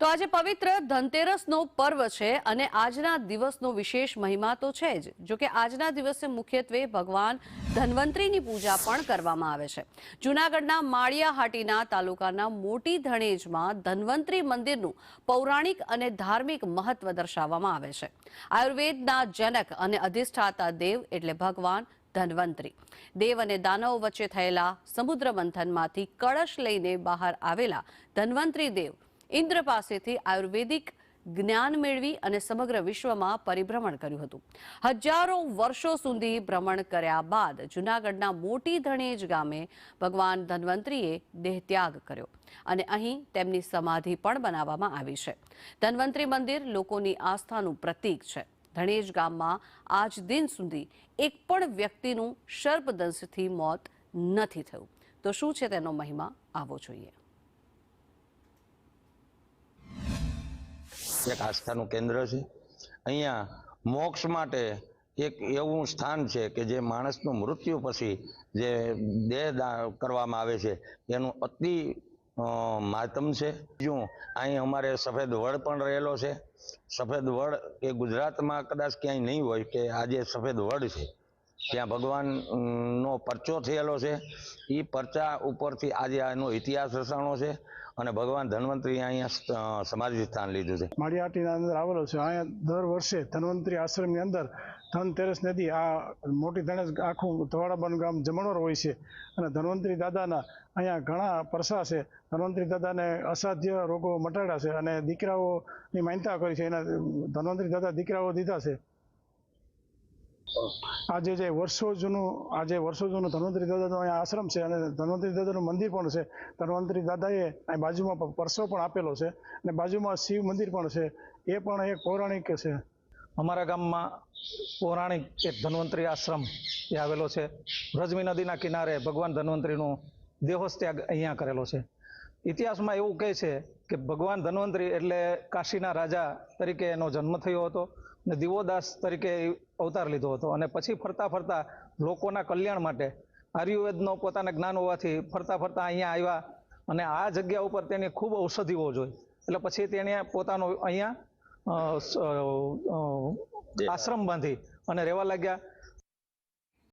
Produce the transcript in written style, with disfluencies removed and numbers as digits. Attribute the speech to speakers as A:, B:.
A: તો આજે પવિત્ર ધનતેરસનો પર્વ છે અને આજના દિવસનો વિશેષ મહિમા તો છે જ। જો કે આજના દિવસે મુખ્યત્વે ભગવાન ધન્વંતરીની પૂજા પણ કરવામાં આવે છે। જૂનાગઢના માળિયાહાટીના તાલુકાના મોટી ધણેજમાં ધન્વંતરી મંદિરનું પૌરાણિક અને ધાર્મિક મહત્વ દર્શાવવામાં આવે છે। આયુર્વેદના જનક અને અધિષ્ઠાતા દેવ એટલે ભગવાન ધન્વંતરી દેવ અને દાનવો વચ્ચે થયેલા સમુદ્ર મંથનમાંથી કળશ લઈને બહાર આવેલા ધન્વંતરી દેવ ઇન્દ્ર પાસેથી આયુર્વેદિક જ્ઞાન મેળવી અને સમગ્ર વિશ્વમાં પરિભ્રમણ કર્યું હતું। હજારો વર્ષો સુધી ભ્રમણ કર્યા બાદ જૂનાગઢના મોટી ધણેજ ગામે ભગવાન ધન્વંતરીએ દેહત્યાગ કર્યો અને અહીં તેમની સમાધિ પણ બનાવવામાં આવી છે। ધન્વંતરી મંદિર લોકોની આસ્થાનું પ્રતીક છે। ધણેજ ગામમાં આજ દિન સુધી એક પણ વ્યક્તિનું સર્પદંશથી મોત નથી થયું। તો શું છે તેનો મહિમા આવો જોઈએ।
B: એક આસ્થાનું કેન્દ્ર છે। અહીંયા મોક્ષ માટે એક એવું સ્થાન છે કે જે માણસનું મૃત્યુ પછી જે દેહ કરવામાં આવે છે એનું અતિ મહાત્મ છે। બીજું અહીં અમારે સફેદ વડ પણ રહેલો છે। સફેદ વડ એ ગુજરાતમાં કદાચ ક્યાંય નહીં હોય કે આજે સફેદ વડ છે ત્યાં ભગવાનનો પરચો થયેલો છે। એ પરચા ઉપરથી આજે આનો ઇતિહાસ રચાણો છે અને ભગવાન ધન્વંતરી અહીંયા સમાધિ સ્થાન લીધું છે।
C: માળિયાહાટીના અંદર આવેલો છે। અહીંયા દર વર્ષે ધન્વંતરી આશ્રમની અંદર ધનતેરસ નદી આ મોટી ધણેજ આખું ધવાડાબન ગામ જમણોર હોય છે અને ધન્વંતરી દાદાના અહીંયા ઘણા પરસા છે। ધન્વંતરી દાદાને અસાધ્ય રોગો મટાડ્યા છે અને દીકરાઓની માનતા કરી છે। એના ધન્વંતરી દાદા દીકરાઓ દીધા છે। આજે જે વર્ષો જૂનું ધન્વંતરી દાદાનો અહીંયા આશ્રમ છે અને ધન્વંતરી દાદાનું મંદિર પણ છે। ધન્વંતરી દાદાએ અહીં બાજુમાં પરસો પણ આપેલો છે અને બાજુમાં શિવ મંદિર પણ છે। એ પણ એક પૌરાણિક છે।
D: અમારા ગામમાં પૌરાણિક એક ધન્વંતરી આશ્રમ એ આવેલો છે। વ્રજમી નદીના કિનારે ભગવાન ધન્વંતરીનું દેહોત્યાગ અહીંયા કરેલો છે। ઇતિહાસમાં એવું કહે છે કે ભગવાન ધન્વંતરી એટલે કાશીના રાજા તરીકે એનો જન્મ થયો હતો અને દિવોદાસ તરીકે અવતાર લીધો હતો અને પછી ફરતા ફરતા લોકોના કલ્યાણ માટે આયુર્વેદનો પોતાના જ્ઞાન હોવાથી ફરતા ફરતા અહીંયા આવ્યા અને આ જગ્યા ઉપર તેની ખૂબ ઔષધિઓ જોઈ એટલે પછી તેણે પોતાનો અહીંયા આશ્રમ બાંધી અને રહેવા લાગ્યા।